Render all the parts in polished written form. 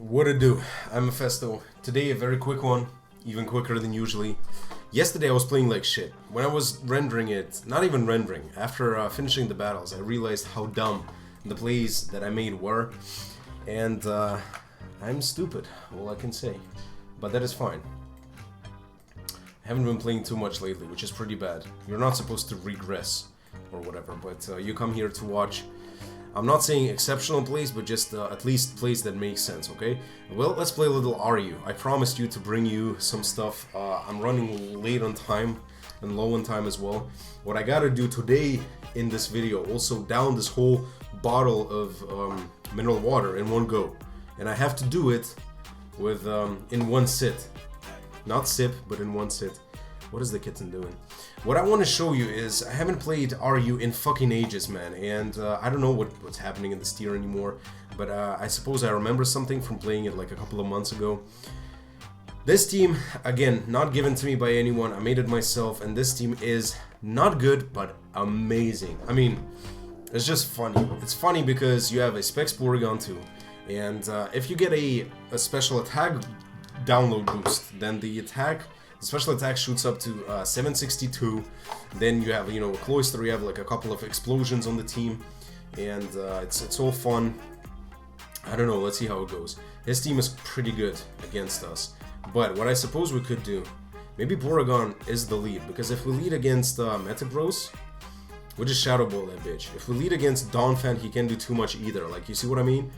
What to do? I'm Mefesto. Today a very quick one, even quicker than usually. Yesterday I was playing like shit. When I was rendering it, not even rendering, after finishing the battles, I realized how dumb the plays that I made were. And I'm stupid, all I can say. But that is fine. I haven't been playing too much lately, which is pretty bad. You're not supposed to regress or whatever, but you come here to watch. I'm not saying exceptional plays, but just at least plays that make sense, okay? Well, let's play a little RU. I promised you to bring you some stuff. I'm running late on time and low on time as well. What I gotta do today in this video, also down this whole bottle of mineral water in one go. And I have to do it with in one sit. Not sip, but in one sit. What is the kitten doing? What I want to show you is, I haven't played RU in fucking ages, man, and I don't know what's happening in this tier anymore, but I suppose I remember something from playing it like a couple of months ago. This team, again, not given to me by anyone, I made it myself, and this team is not good, but amazing. I mean, it's just funny. It's funny because you have a Specs Porygon-2, and if you get a special attack download boost, then the special attack shoots up to 762. Then you have, you know, a Cloyster, you have like a couple of explosions on the team, and it's all fun. I don't know, let's see how it goes. His team is pretty good against us, but what I suppose we could do, maybe Porygon is the lead, because if we lead against Metagross, we just Shadow Ball that bitch. If we lead against Donphan, he can't do too much either, like, you see what I mean?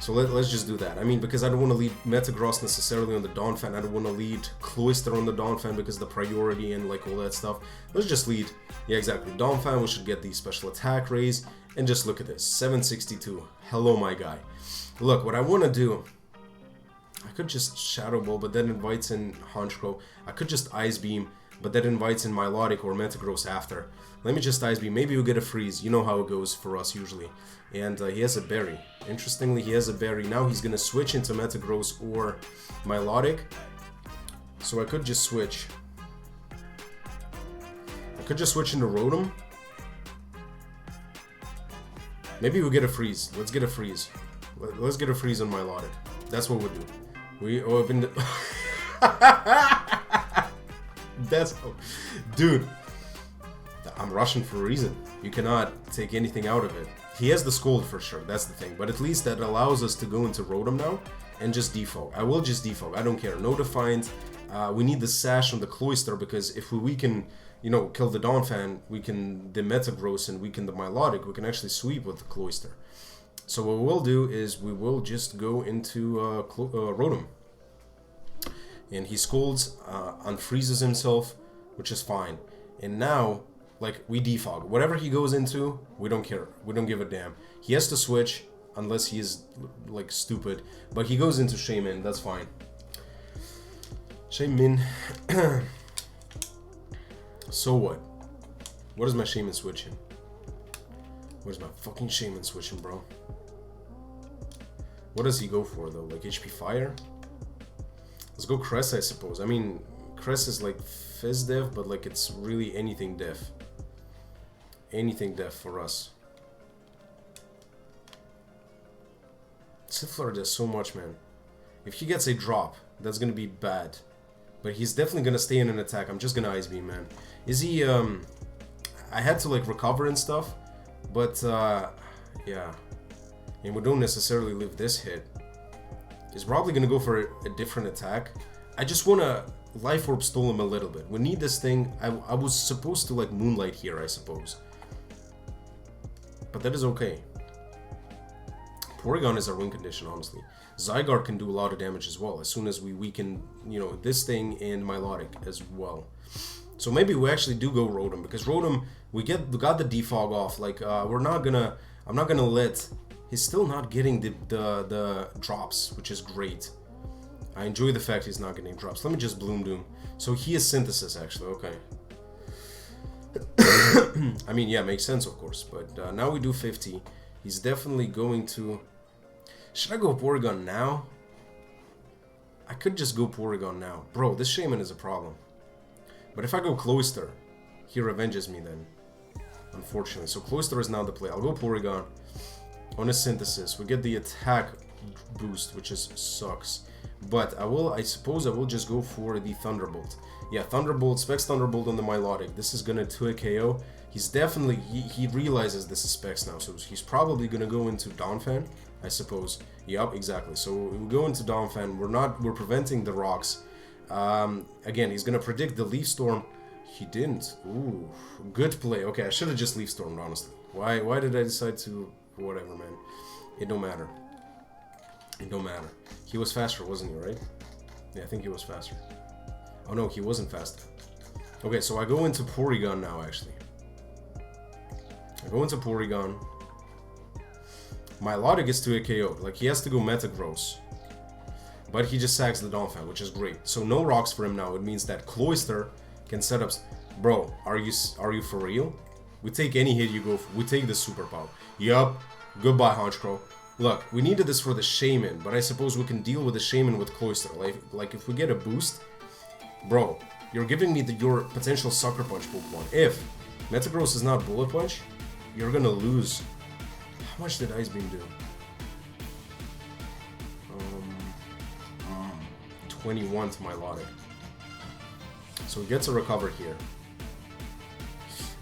So let's just do that. I mean, because I don't want to lead Metagross necessarily on the Donphan. I don't want to lead Cloyster on the Donphan because the priority and like all that stuff. Let's just lead, yeah, exactly, Donphan. We should get the special attack raise. And just look at this, 762. Hello, my guy. Look, what I want to do, I could just Shadow Ball, but that invites in Honchkrow. I could just Ice Beam, but that invites in Milotic or Metagross after. Let me just Ice Beam. Maybe we'll get a freeze. You know how it goes for us usually. And he has a berry. Interestingly, he has a berry. Now he's gonna switch into Metagross or Milotic. So I could just switch. I could just switch into Rotom. Maybe we'll get a freeze. Let's get a freeze. Let's get a freeze on Milotic. That's what we'll do. We opened. That's. Dude. I'm Russian for a reason. You cannot take anything out of it. He has the Scold for sure, that's the thing. But at least that allows us to go into Rotom now and just defog. I will just defog, I don't care. No Defiant. We need the Sash on the Cloyster, because if we weaken, you know, kill the Donphan, weaken the Metagross and weaken the Milotic, we can actually sweep with the Cloyster. So what we'll do is we will just go into Rotom. And he Scolds, unfreezes himself, which is fine. And now, like, we defog. Whatever he goes into, we don't care. We don't give a damn. He has to switch, unless he is, like, stupid. But he goes into Shaymin, that's fine. Shaymin. So what? What is my Shaymin switching? What is my fucking Shaymin switching, bro? What does he go for, though? Like, HP Fire? Let's go Cress, I suppose. I mean, Cress is like Fizz Def, but like it's really anything Def. Anything Def for us. Sifleur does so much, man. If he gets a drop, that's gonna be bad. But he's definitely gonna stay in an attack. I'm just gonna Ice Beam, man. Is he, I had to like recover and stuff, but yeah. And we don't necessarily live this hit. He's probably gonna go for a different attack. I just wanna Life Orb stole him a little bit. We need this thing. I was supposed to like Moonlight here, I suppose. But that is okay. Porygon is our win condition, honestly. Zygarde can do a lot of damage as well, as soon as we weaken, you know, this thing and Milotic as well. So maybe we actually do go Rotom, because Rotom, we got the defog off. Like, I'm not gonna let, he's still not getting the drops, which is great. I enjoy the fact he's not getting drops. Let me just Bloom Doom. So he is Synthesis, actually. Okay. I mean, yeah, makes sense, of course. But now we do 50. He's definitely going to... Should I go Porygon now? I could just go Porygon now. Bro, this Shaymin is a problem. But if I go Cloyster, he revenges me then. Unfortunately. So Cloyster is now the play. I'll go Porygon. On a Synthesis. We get the attack boost, which is sucks. But I suppose I will just go for the Thunderbolt. Yeah, Thunderbolt, Specs Thunderbolt on the Milotic. This is gonna 2 KO. He's definitely, he realizes this is Specs now, so he's probably gonna go into Donphan, I suppose. Yup, exactly. So we go into Donphan. We're preventing the rocks. Again, he's gonna predict the Leaf Storm. He didn't. Ooh, good play. Okay, I should have just Leaf Stormed, honestly. Why did I decide to? Whatever, man. It don't matter. It don't matter. He was faster, wasn't he, right? Yeah, I think he was faster. Oh no, he wasn't faster. Okay, so I go into Porygon now, actually. I go into Porygon. Milotic is to a KO. Like, he has to go Metagross. But he just sacks the Donphan, which is great. So no rocks for him now. It means that Cloyster can set up... Bro, are you for real? We take any hit you go for. We take the super power. Yup. Goodbye, Honchkrow. Look, we needed this for the Shaman, but I suppose we can deal with the Shaman with Cloyster. Like if we get a boost... Bro, you're giving me your potential Sucker Punch Pokemon. If Metagross is not Bullet Punch, you're gonna lose. How much did Ice Beam do? 21 to Milotic. So he gets a recover here.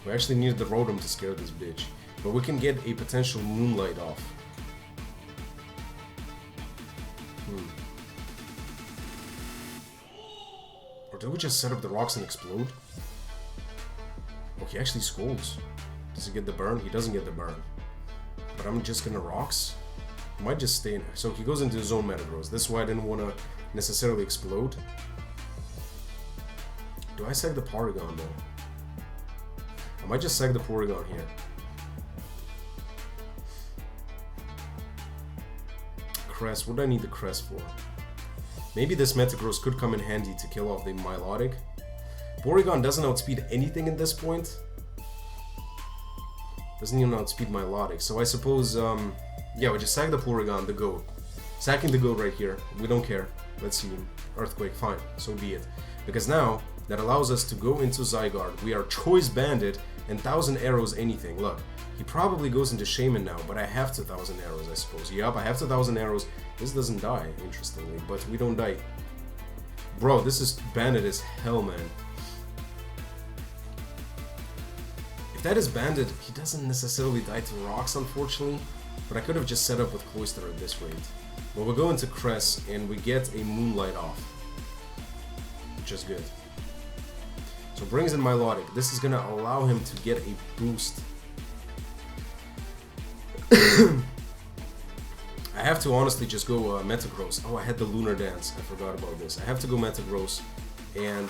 We actually needed the Rotom to scare this bitch. But we can get a potential Moonlight off. Or did we just set up the rocks and explode? Oh, he actually scolds. Does he get the burn? He doesn't get the burn. But I'm just gonna rocks. He might just stay in. So he goes into his own Metagross. This is why I didn't want to necessarily explode. Do I sag the Porygon though? I might just sag the Porygon here. Crest, what do I need the Crest for? Maybe this Metagross could come in handy to kill off the Milotic. Porygon doesn't outspeed anything at this point. Doesn't even outspeed Milotic, so I suppose, yeah, we just sag the Porygon, the Goat. Sacking the Goat right here, we don't care. Let's see, Earthquake, fine, so be it. Because now, that allows us to go into Zygarde. We are Choice Bandit and 1000 Arrows anything. Look, he probably goes into Shaman now, but I have to 1000 Arrows, I suppose. Yup, I have to 1000 Arrows. This doesn't die, interestingly, but we don't die. Bro, this is Bandit as hell, man. If that is Bandit, he doesn't necessarily die to rocks, unfortunately. But I could have just set up with Cloyster at this rate. But we'll go into Crest and we get a Moonlight off. Which is good. So brings in Milotic. This is gonna allow him to get a boost. I have to honestly just go Metagross. Oh, I had the Lunar Dance. I forgot about this. I have to go Metagross. And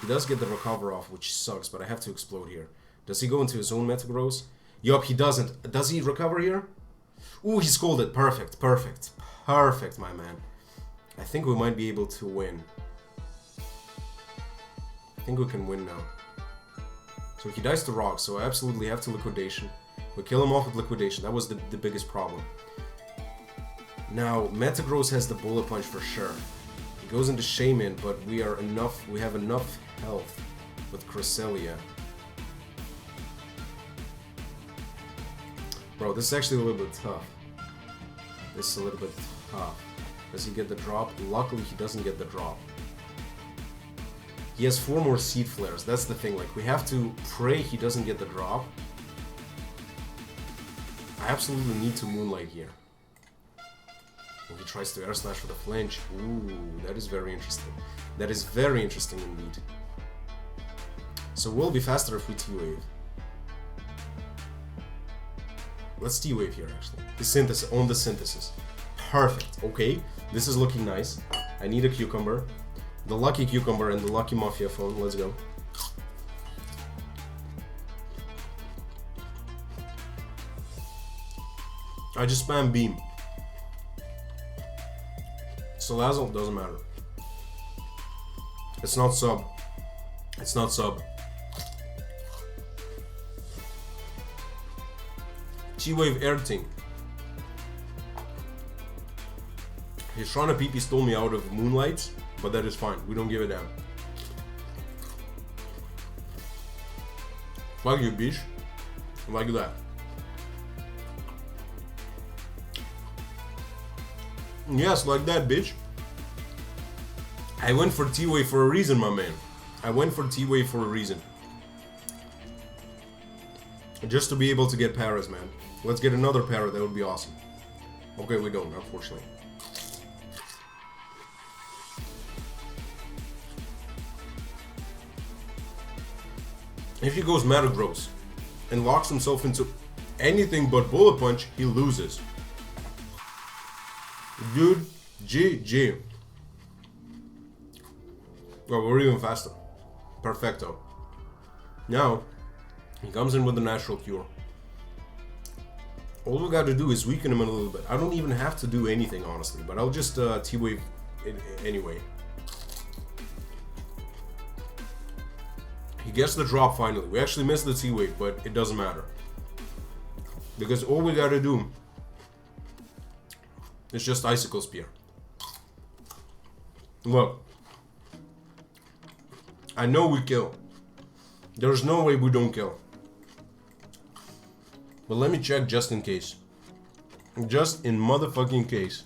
he does get the recover off, which sucks, but I have to explode here. Does he go into his own Metagross? Yup, he doesn't. Does he recover here? Ooh, he scolded. Perfect, perfect. Perfect, my man. I think we might be able to win. I think we can win now. So he dies to rocks, so I absolutely have to Liquidation. We kill him off with Liquidation. That was the biggest problem. Now, Metagross has the Bullet Punch for sure. He goes into Shaman, but we have enough health with Cresselia. Bro, this is actually a little bit tough. This is a little bit tough. Does he get the drop? Luckily, he doesn't get the drop. He has 4 more Seed Flares. That's the thing. Like, we have to pray he doesn't get the drop. I absolutely need to Moonlight here. Oh, he tries to Air Slash for the flinch. Ooh, that is very interesting. That is very interesting indeed. So we'll be faster if we T-Wave. Let's T-Wave here, actually. The Synthesis, on the Synthesis. Perfect. Okay, this is looking nice. I need a Cucumber. The Lucky Cucumber and the Lucky Mafia phone. Let's go. I just spam Beam. Salazzle doesn't matter. It's not sub. It's not sub. T-Wave Air Ting. He's trying to PP stole me out of Moonlight, but that is fine. We don't give a damn. Fuck you, bitch. Like that. Yes, like that, bitch. I went for T-Wave for a reason, my man. I went for T-Wave for a reason. Just to be able to get Paras, man. Let's get another Para, that would be awesome. Okay, we don't, unfortunately. If he goes Metagross and locks himself into anything but Bullet Punch, he loses. Dude, GG. Oh, we're even faster. Perfecto. Now, he comes in with the Natural Cure. All we gotta do is weaken him a little bit. I don't even have to do anything, honestly, but I'll just T-Wave it anyway. He gets the drop finally. We actually missed the T-Wave, but it doesn't matter. Because all we gotta do is just Icicle Spear. Look. I know we kill. There's no way we don't kill. But let me check just in case. Just in motherfucking case.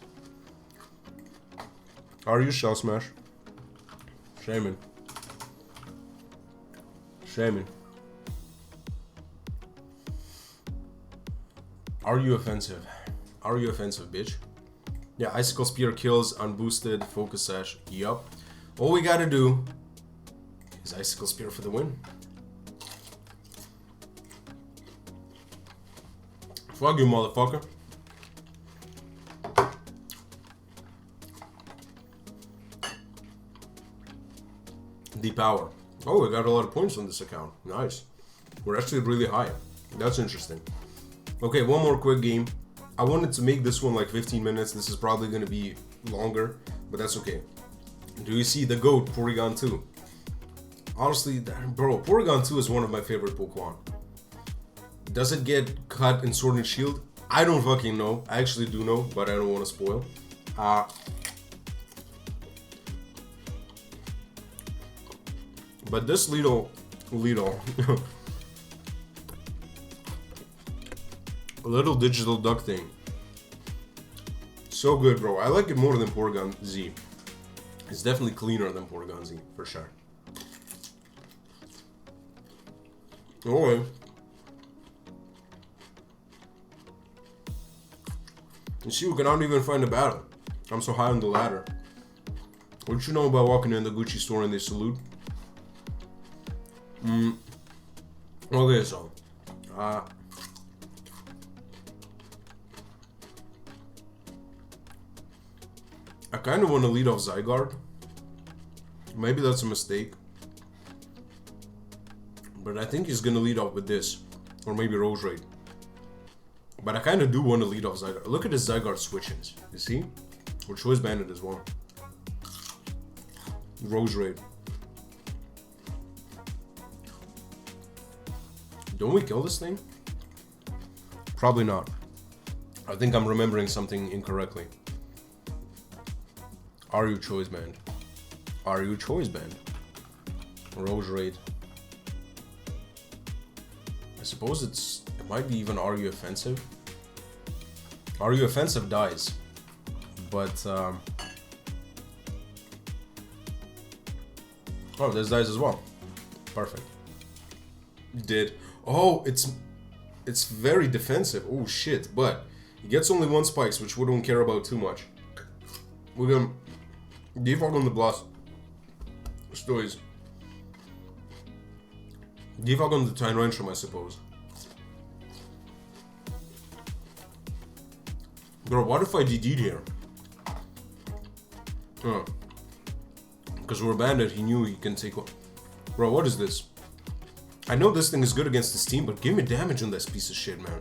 Are you Shell Smash? Shaman. Shaman. Are you offensive? Are you offensive, bitch? Yeah, Icicle Spear kills, unboosted, Focus Sash. Yup. All we gotta do is Icicle Spear for the win. Fuck you, motherfucker. Deep Power. Oh, we got a lot of points on this account. Nice. We're actually really high. That's interesting. Okay, one more quick game. I wanted to make this one like 15 minutes. This is probably going to be longer, but that's okay. Do you see the GOAT, Porygon-2? Honestly, bro, Porygon-2 is one of my favorite Pokemon. Does it get cut in Sword and Shield? I don't fucking know. I actually do know, but I don't want to spoil. But this little digital duck thing, so good, bro. I like it more than Porygon Z. It's definitely cleaner than Porygon Z, for sure. Okay. You see, we cannot even find a battle. I'm so high on the ladder. What you know about walking in the Gucci store and they salute? Okay, so I kind of want to lead off Zygarde. Maybe that's a mistake, but I think he's gonna lead off with this, or maybe Roserade. But I kind of do want to lead off Zygarde. Look at his Zygarde switch-ins. You see? Or Choice Bandit as well. Roserade. Don't we kill this thing? Probably not. I think I'm remembering something incorrectly. Are you Choice Band? Are you Choice Band? Roserade. I suppose it might be even Are You Offensive? Are You Offensive dies. But, oh, this dies as well. Perfect. Did. Oh, it's very defensive. Oh, shit. But he gets only one spikes, which we don't care about too much. We're gonna defog on the blast. Stories. Defog on the Tyrantrum, I suppose. Bro, what if I DD'd here? Because we're bandit, he knew he can take one. Bro, what is this? I know this thing is good against this team, but give me damage on this piece of shit, man.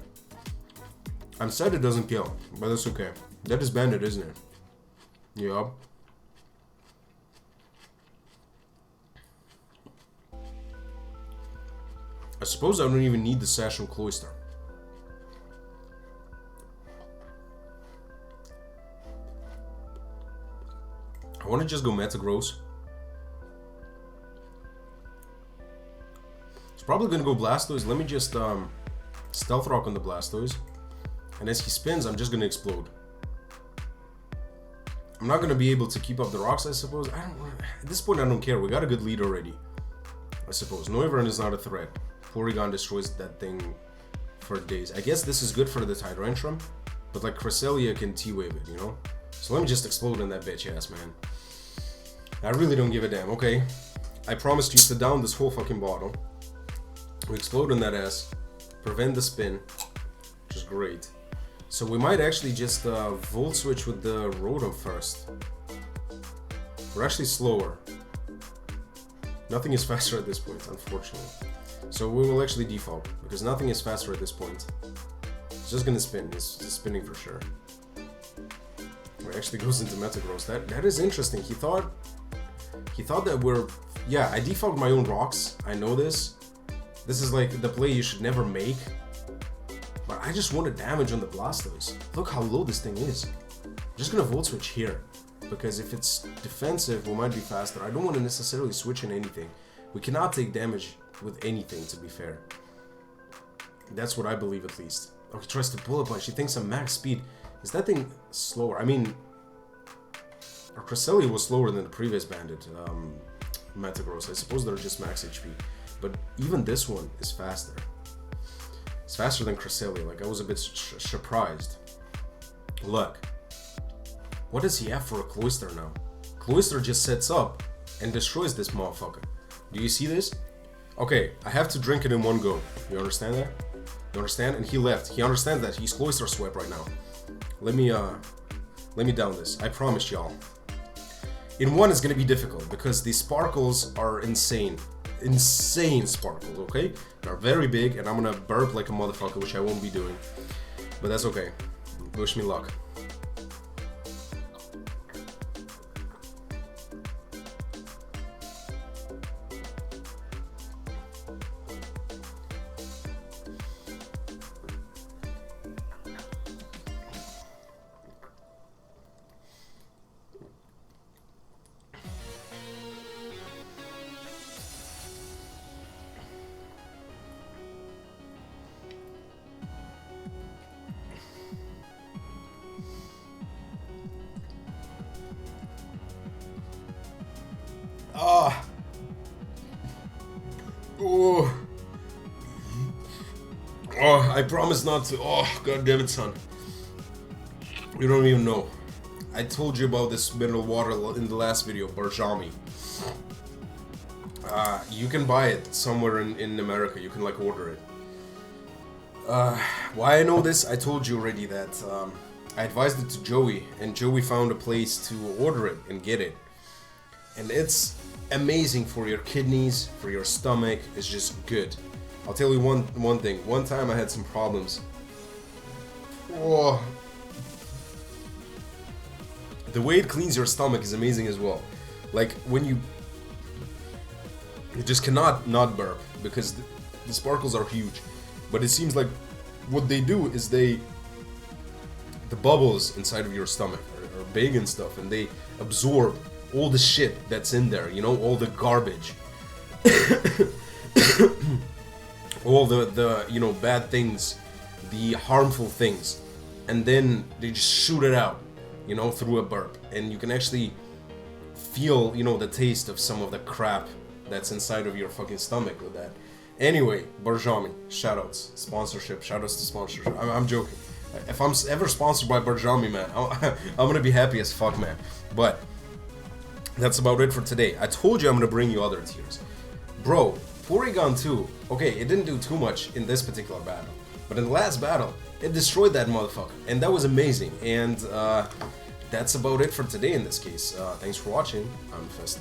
I'm sad it doesn't kill, but that's okay. That is bandit, isn't it? Yup. I suppose I don't even need the Sash and Cloyster. I want to just go Metagross. It's probably going to go Blastoise. Let me just Stealth Rock on the Blastoise. And as he spins, I'm just going to explode. I'm not gonna be able to keep up the rocks, I suppose. At this point, I don't care. We got a good lead already, I suppose. Noivern is not a threat. Porygon destroys that thing for days. I guess this is good for the Tyrantrum, but like Cresselia can T-Wave it, you know? So let me just explode in that bitch ass, man. I really don't give a damn. Okay, I promised you to down this whole fucking bottle. We explode in that ass, prevent the spin, which is great. So we might actually just Volt Switch with the Rotom first. We're actually slower. Nothing is faster at this point, unfortunately. So we will actually default, because nothing is faster at this point. It's just gonna spin, it's spinning for sure. It actually goes into Metagross. That is interesting. He thought that we're... Yeah, I default my own rocks, I know this. This is like the play you should never make. But I just wanted damage on the Blastoise. Look how low this thing is. I'm just gonna Volt Switch here, because if it's defensive, we might be faster. I don't want to necessarily switch in anything. We cannot take damage with anything, to be fair. That's what I believe, at least. Oh, he tries to Bullet Punch. He thinks I'm max speed. Is that thing slower? I mean, our Cresselia was slower than the previous Bandit, Metagross. I suppose they're just max HP. But even this one is faster. It's faster than Cresselia. Like, I was a bit surprised. Look. What does he have for a Cloyster now? Cloyster just sets up and destroys this motherfucker. Do you see this? Okay, I have to drink it in one go. You understand that? You understand? And he left. He understands that. He's Cloyster swept right now. Let me down this. I promise y'all. In one, it's gonna be difficult because the sparkles are insane. Insane sparkles, okay? They're very big, and I'm gonna burp like a motherfucker, which I won't be doing. But that's okay. Wish me luck. Ah. Oh. Oh, I promise not to. Oh, god damn it, son. You don't even know. I told you about this mineral water in the last video, Barjami. You can buy it somewhere in America. You can like order it. Why I know this? I told you already that I advised it to Joey, and Joey found a place to order it and get it. And it's amazing for your kidneys, for your stomach. It's just good. I'll tell you one thing. One time I had some problems. Oh. The way it cleans your stomach is amazing as well. Like when you just cannot not burp because the sparkles are huge. But it seems like what they do is the bubbles inside of your stomach are big and stuff, and they absorb all the shit that's in there, you know, all the garbage. All the you know, bad things, the harmful things, and then they just shoot it out, you know, through a burp, and you can actually feel, you know, the taste of some of the crap that's inside of your fucking stomach with that. Anyway, Barjami, shoutouts, sponsorship, shoutouts to sponsorship. I'm joking. If I'm ever sponsored by Barjami, man, I'm gonna be happy as fuck, man. But that's about it for today. I told you I'm gonna bring you other tiers. Bro, Porygon-2, okay, it didn't do too much in this particular battle, but in the last battle, it destroyed that motherfucker, and that was amazing. And that's about it for today in this case. Thanks for watching. I'm Mefesto.